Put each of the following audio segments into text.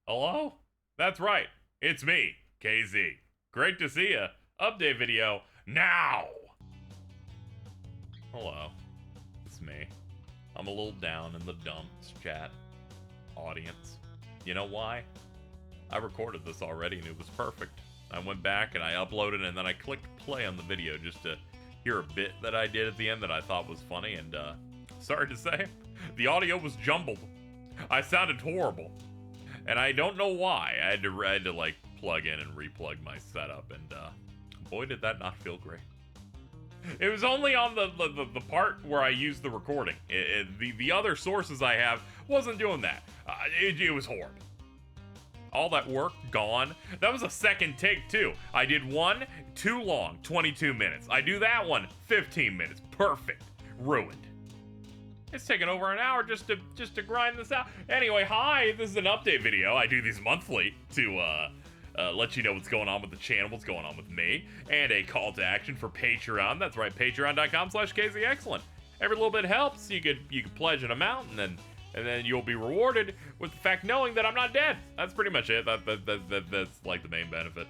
Hello? That's right. It's me, KZ. Great to see ya. Update video now. Hello. It's me. I'm a little down in the dumps, chat. Audience. You know why? I recorded this already and it was perfect. I went back and I uploaded and then I clicked play on the video just to hear a bit that I did at the end that I thought was funny, and sorry to say, the audio was jumbled. I sounded horrible. And I don't know why. I had to like plug in and replug my setup, and boy did that not feel great. It was only on the part where I used the recording. The other sources I have wasn't doing that. It was horrible. All that work gone. That was a second take too. I did one too long, 22 minutes. I do that one, 15 minutes. Perfect. Ruined. It's taken over an hour just to grind this out. Anyway, hi, this is an update video. I do these monthly to let you know what's going on with the channel, what's going on with me, and a call to action for Patreon. That's right, patreon.com/KZXcellent. Every little bit helps. You could pledge an amount, and then you'll be rewarded with the fact knowing that I'm not dead. That's pretty much it. That's like the main benefit.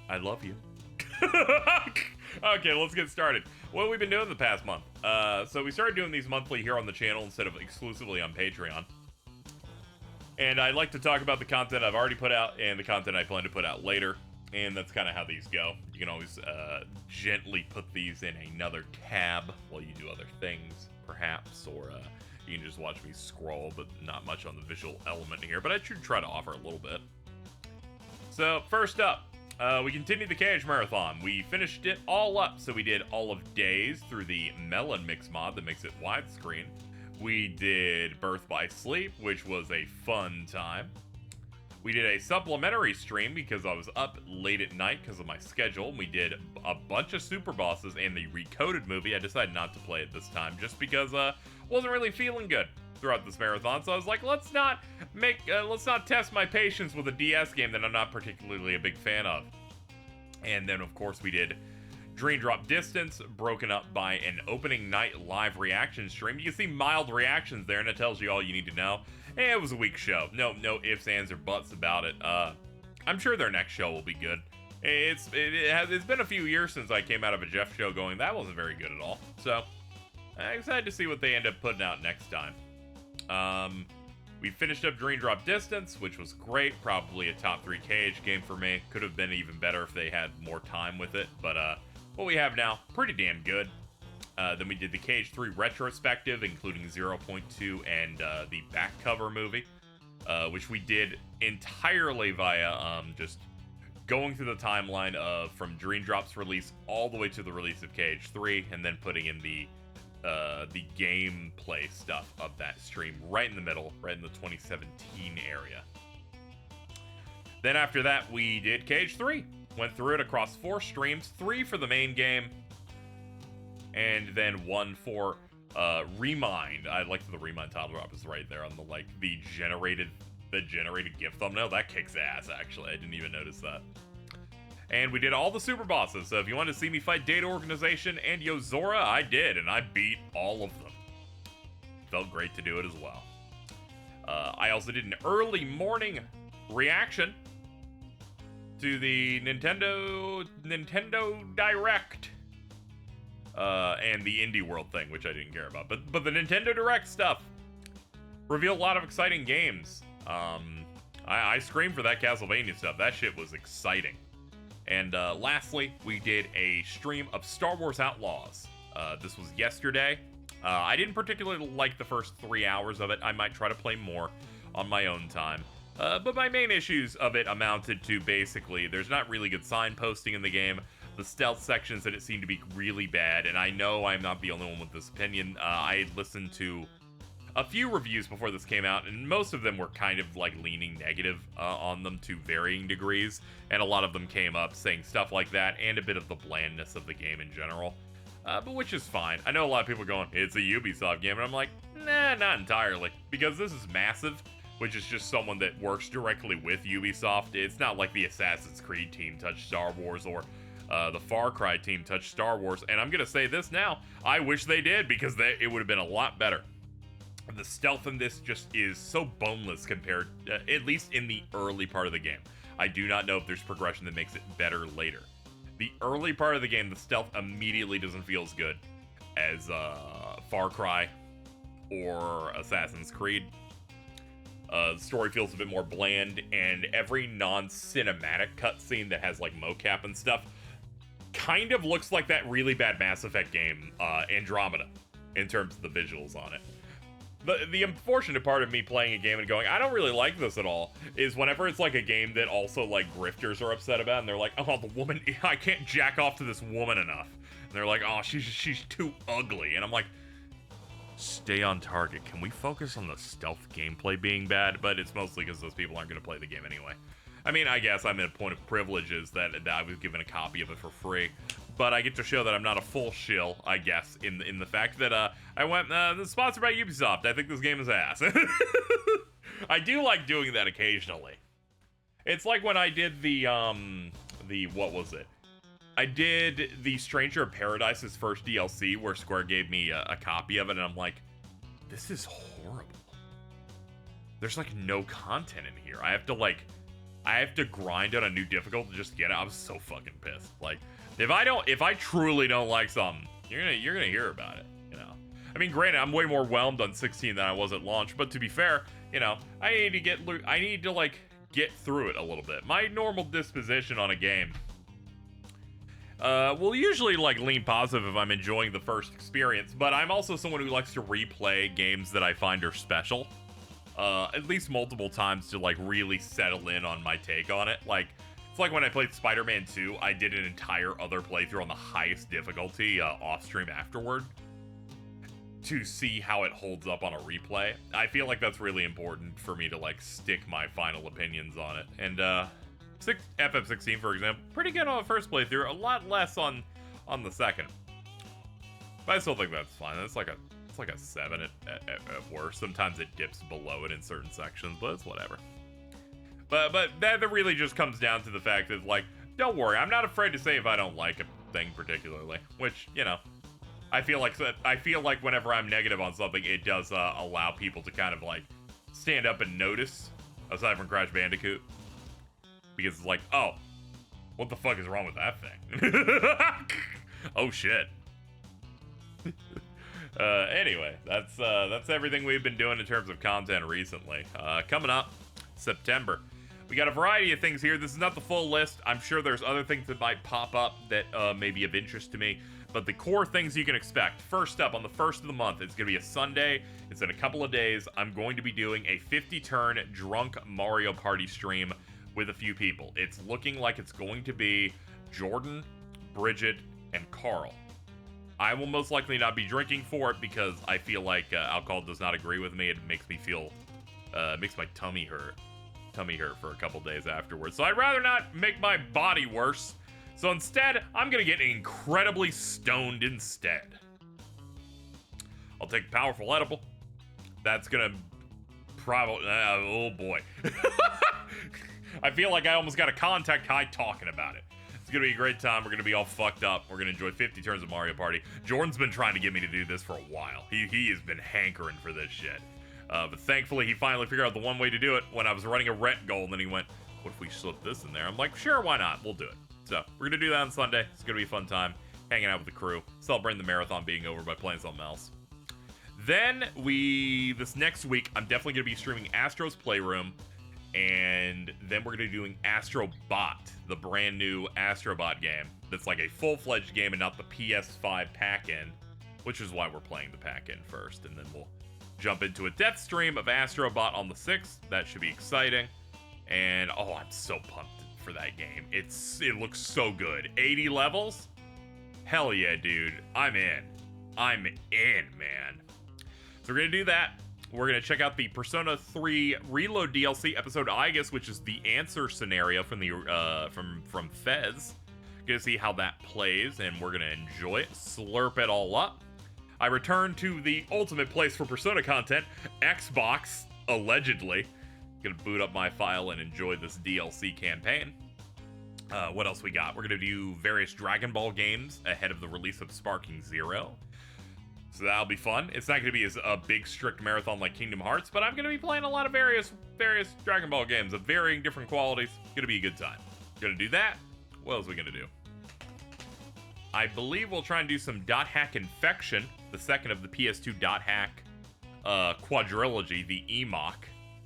I love you. Okay, let's get started. What have we been doing the past month? So we started doing these monthly here on the channel instead of exclusively on Patreon. And I'd like to talk about the content I've already put out and the content I plan to put out later. And that's kind of how these go. You can always gently put these in another tab while you do other things, perhaps. Or you can just watch me scroll, but not much on the visual element here. But I should try to offer a little bit. So first up, we continued the Cage Marathon. We finished it all up, so we did all of Days through the Melon Mix mod that makes it widescreen. We did Birth by Sleep, which was a fun time. We did a supplementary stream because I was up late at night because of my schedule. We did a bunch of super bosses and the Recoded movie. I decided not to play it this time just because wasn't really feeling good throughout this marathon, so I was like, let's not test my patience with a DS game that I'm not particularly a big fan of. And then of course we did Dream Drop Distance, broken up by an opening night live reaction stream. You can see mild reactions there, and it tells you all you need to know. And it was a weak show. No ifs, ands, or buts about it. I'm sure their next show will be good. It's been a few years since I came out of a Jeff show going, that wasn't very good at all. So I'm excited to see what they end up putting out next time. We finished up Dream Drop Distance, which was great. Probably a top 3 Cage game for me. Could have been even better if they had more time with it, but what we have now, pretty damn good. Then we did the Cage 3 retrospective, including 0.2 and the back cover movie, which we did entirely via just going through the timeline of from Dream Drop's release all the way to the release of Cage 3, and then putting in the gameplay stuff of that stream right in the middle, right in the 2017 area. Then after that, we did Cage 3. Went through it across 4 streams, 3 for the main game, and then 1 for Remind. I like the Remind title drop is right there on the generated GIF thumbnail. That kicks ass, actually. I didn't even notice that. And we did all the super bosses, so if you want to see me fight Data Organization and Yozora, I did, and I beat all of them. Felt great to do it as well. I also did an early morning reaction to the Nintendo Direct, and the Indie World thing, which I didn't care about. But the Nintendo Direct stuff revealed a lot of exciting games. I screamed for that Castlevania stuff. That shit was exciting. And lastly, we did a stream of Star Wars Outlaws. This was yesterday. I didn't particularly like the first 3 hours of it. I might try to play more on my own time. But my main issues of it amounted to basically, there's not really good signposting in the game. The stealth sections in it seem to be really bad, and I know I'm not the only one with this opinion. I listened to a few reviews before this came out, and most of them were kind of like leaning negative on them to varying degrees, and a lot of them came up saying stuff like that, and a bit of the blandness of the game in general. But which is fine. I know a lot of people are going, it's a Ubisoft game, and I'm like, nah, not entirely, because this is Massive, which is just someone that works directly with Ubisoft. It's not like the Assassin's Creed team touched Star Wars, or the Far Cry team touched Star Wars, and I'm gonna say this now, I wish they did, because it would have been a lot better. The stealth in this just is so boneless compared, at least in the early part of the game. I do not know if there's progression that makes it better later. The early part of the game, the stealth immediately doesn't feel as good as Far Cry or Assassin's Creed. The story feels a bit more bland, and every non-cinematic cutscene that has like mocap and stuff kind of looks like that really bad Mass Effect game, Andromeda, in terms of the visuals on it. The unfortunate part of me playing a game and going, I don't really like this at all, is whenever it's like a game that also like grifters are upset about, and they're like, oh, the woman, I can't jack off to this woman enough. And they're like, oh, she's too ugly. And I'm like, stay on target. Can we focus on the stealth gameplay being bad? But it's mostly because those people aren't going to play the game anyway. I mean, I guess I'm at a point of privileges that I was given a copy of it for free. But I get to show that I'm not a full shill, I guess, in the fact that I went, this is sponsored by Ubisoft. I think this game is ass. I do like doing that occasionally. It's like when I did what was it? I did the Stranger of Paradise's first DLC where Square gave me a copy of it, and I'm like, this is horrible. There's like no content in here. I have to grind on a new difficulty to just get it. I was so fucking pissed. Like, if I truly don't like something, you're gonna hear about it, you know. I mean, granted, I'm way more whelmed on 16 than I was at launch, but to be fair, you know, I need to like get through it a little bit. My normal disposition on a game will usually like lean positive if I'm enjoying the first experience, but I'm also someone who likes to replay games that I find are special, at least multiple times to like really settle in on my take on it. Like, it's like when I played Spider-Man 2, I did an entire other playthrough on the highest difficulty off stream afterward to see how it holds up on a replay. I feel like that's really important for me to like stick my final opinions on it. And FF16, for example, pretty good on the first playthrough, a lot less on the second. But I still think that's fine. It's like a 7 at worst. Sometimes it dips below it in certain sections, but it's whatever. But that really just comes down to the fact that, like, don't worry, I'm not afraid to say if I don't like a thing particularly, which, you know, I feel like whenever I'm negative on something, it does allow people to kind of like stand up and notice, aside from Crash Bandicoot, because it's like, oh, what the fuck is wrong with that thing? Oh shit. Anyway, that's everything we've been doing in terms of content recently. Coming up, September. We got a variety of things here. This is not the full list. I'm sure there's other things that might pop up that may be of interest to me. But the core things you can expect. First up, on the 1st of the month, it's going to be a Sunday. It's in a couple of days. I'm going to be doing a 50-turn drunk Mario Party stream with a few people. It's looking like it's going to be Jordan, Bridget, and Carl. I will most likely not be drinking for it because I feel like alcohol does not agree with me. It makes me feel, makes my tummy hurt for a couple days afterwards. So I'd rather not make my body worse. So instead, I'm gonna get incredibly stoned instead. I'll take a powerful edible. That's gonna probably, oh boy. I feel like I almost got a contact high talking about it. It's gonna be a great time. We're gonna be all fucked up. We're gonna enjoy 50 turns of Mario Party. Jordan's been trying to get me to do this for a while. He has been hankering for this shit. But thankfully, he finally figured out the one way to do it when I was running a rent goal, and then he went, what if we slip this in there? I'm like, sure, why not? We'll do it. So, we're gonna do that on Sunday. It's gonna be a fun time, hanging out with the crew, celebrating the marathon being over by playing something else. Then, this next week, I'm definitely gonna be streaming Astro's Playroom, and then we're gonna be doing Astro Bot, the brand new Astrobot game. That's like a full-fledged game and not the PS5 pack-in, which is why we're playing the pack-in first, and then we'll jump into a death stream of Astrobot on the 6th. That should be exciting. And, oh, I'm so pumped for that game. It looks so good. 80 levels? Hell yeah, dude. I'm in, man. So we're gonna do that. We're gonna check out the Persona 3 Reload DLC episode Aegis, which is the answer scenario from the from Fez. Gonna see how that plays, and we're gonna enjoy it, slurp it all up. I return to the ultimate place for Persona content, Xbox, allegedly. Gonna boot up my file and enjoy this DLC campaign. What else we got? We're gonna do various Dragon Ball games ahead of the release of Sparking Zero. So that'll be fun. It's not going to be as a big, strict marathon like Kingdom Hearts, but I'm going to be playing a lot of various Dragon Ball games of varying different qualities. Going to be a good time. Going to do that. What else are we going to do? I believe we'll try and do some Dot Hack Infection, the second of the PS2 Dot Hack quadrilogy, the EMOC,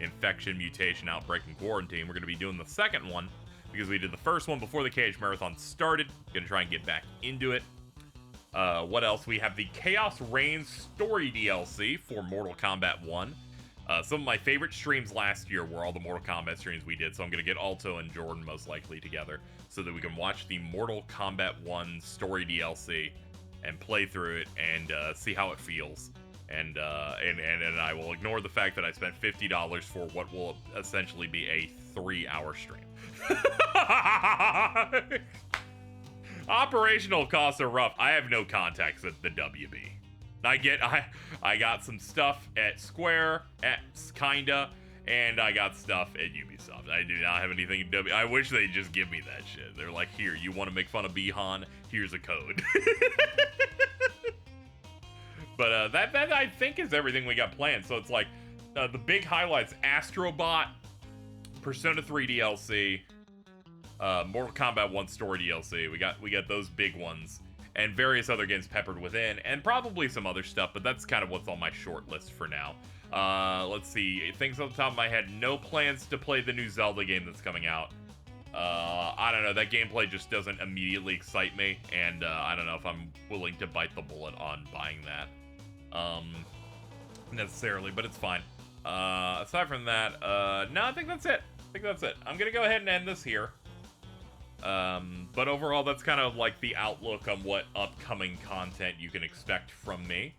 Infection, Mutation, Outbreak, and Quarantine. We're going to be doing the second one because we did the first one before the KH Marathon started. Going to try and get back into it. What else? We have the Chaos Reigns story DLC for Mortal Kombat 1. Some of my favorite streams last year were all the Mortal Kombat streams we did, so I'm going to get Alto and Jordan most likely together so that we can watch the Mortal Kombat 1 story DLC and play through it and see how it feels. And I will ignore the fact that I spent $50 for what will essentially be a 3-hour stream. Operational costs are rough. I have no contacts at the WB. I got some stuff at Square, kinda, and I got stuff at Ubisoft. I do not have anything at WB. I wish they'd just give me that shit. They're like, here, you want to make fun of Bihan? Here's a code. But that I think is everything we got planned. So it's like the big highlights: Astrobot, Persona 3 DLC, Mortal Kombat 1 story DLC. We got those big ones, and various other games peppered within, and probably some other stuff. But that's kind of what's on my short list for now. Let's see, things on the top of my head. No plans to play the new Zelda game that's coming out. I don't know. That gameplay just doesn't immediately excite me, and I don't know if I'm willing to bite the bullet on buying that. Necessarily, but it's fine. Aside from that, no, I think that's it. I'm gonna go ahead and end this here. But overall, that's kind of like the outlook on what upcoming content you can expect from me.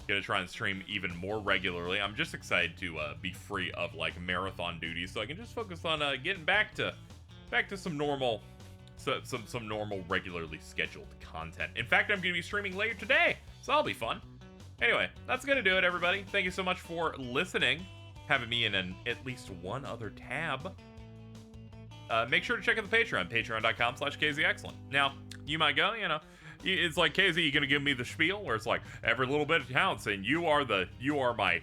Gonna try and stream even more regularly. I'm just excited to be free of like marathon duties, so I can just focus on getting back to some normal, some normal regularly scheduled content. In fact, I'm gonna be streaming later today, so that'll be fun. Anyway, that's gonna do it, everybody. Thank you so much for listening, having me in at least one other tab. Make sure to check out the Patreon, patreon.com/KZXcellent. Now, you might go, it's like, KZ, you gonna give me the spiel where it's like, every little bit counts, and you are my,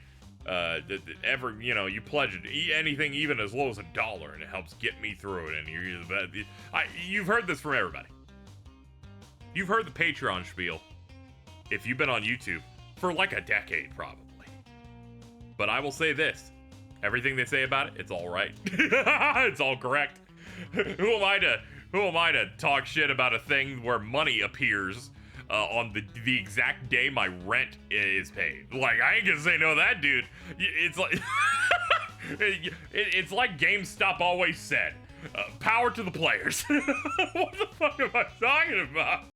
you pledge anything even as low as $1, and it helps get me through it, and you've heard this from everybody. You've heard the Patreon spiel, if you've been on YouTube, for like a decade, probably. But I will say this, everything they say about it, it's all right. It's all correct. Who am I to talk shit about a thing where money appears on the exact day my rent is paid? Like, I ain't gonna say no to that, dude. It's like it's like GameStop always said, power to the players. What the fuck am I talking about?